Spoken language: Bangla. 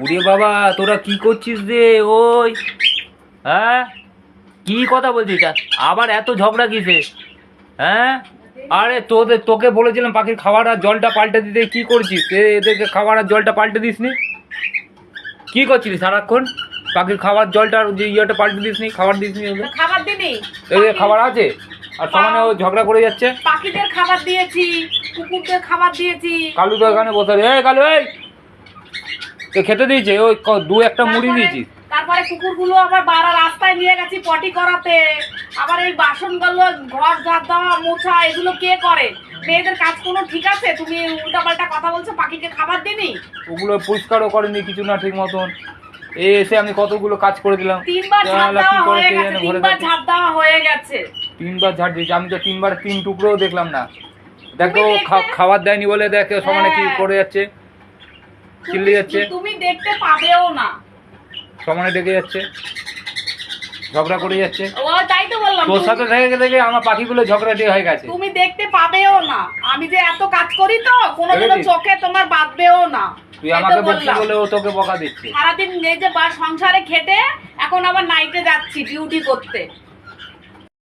ওরে বাবা, তোরা কি করছিস রে? ওই হ্যাঁ, কি কথা বলছিস? আবার এত ঝগড়া কিসে? হ্যাঁ, আরে তোকে বলেছিলাম পাখির খাবার আর জলটা পাল্টে দিতে, কি করছিস? এদেরকে খাবার আর জলটা পাল্টে দিসনি? কি করছিস সারাক্ষণ? পাখির খাবার জলটা যে ইয়েটা পাল্টে দিসনি, খাবার দিসনি ওদের? খাবার দিনি, এদের খাবার আছে আর সমানে ও ঝগড়া করে যাচ্ছে। পাখিদের খাবার দিয়েছি, কুকুরদের খাবার দিয়েছি। কালু তো এখানে বসে রে। এই কালু, এই তো খেতে দিয়েছে, ওই দু একটা মুড়ি দিয়েছিস। তারপরে কুকুরগুলো আবার বাড়া রাস্তায় নিয়ে গেছি পটি করাতে। আবার এই বাসনগুলো, ঘর ঝাড় দেওয়া, মোছা, এগুলো কে করে? মেয়েদের কাজ কোনো ঠিক আছে? তুমি উল্টাপাল্টা কথা বলছো। পাখিকে খাবার দিনি, ওগুলো পরিষ্কারও করেনি কিছু না ঠিক মতন। এসে আমি কতগুলো কাজ করে দিলাম। 3বার ঝাড় দেওয়া হয়ে গেছে, 3বার ঝাড় দেওয়া হয়ে গেছে। 3বার ঝাড় দিয়েছি আমি তো, 3বার 3 টুকরোও দেখলাম না। দেখো খাবার দেয়নি বলে দেখে সমানে কি করে যাচ্ছে, চিল্লে যাচ্ছে। তুমি দেখতে পাবেও না, সমানে ডেকে যাচ্ছে, ঝগড়া করে যাচ্ছে। ও তাই তো বললাম, তোর সাথে থেকে থেকে আমার পাখিগুলো ঝগড়াটে হয়ে গেছে। তুমি দেখতে পাবেও না। আমি যে এত কাজ করি তো কোনোদিনও চোখে তোমার বাঁধবেও না। তুই আমাকে বলছিস বলে ও তোকে বকা দিচ্ছে। সারাদিন এই যে সংসারে খেটে এখন আবার নাইটে যাচ্ছি ডিউটি করতে।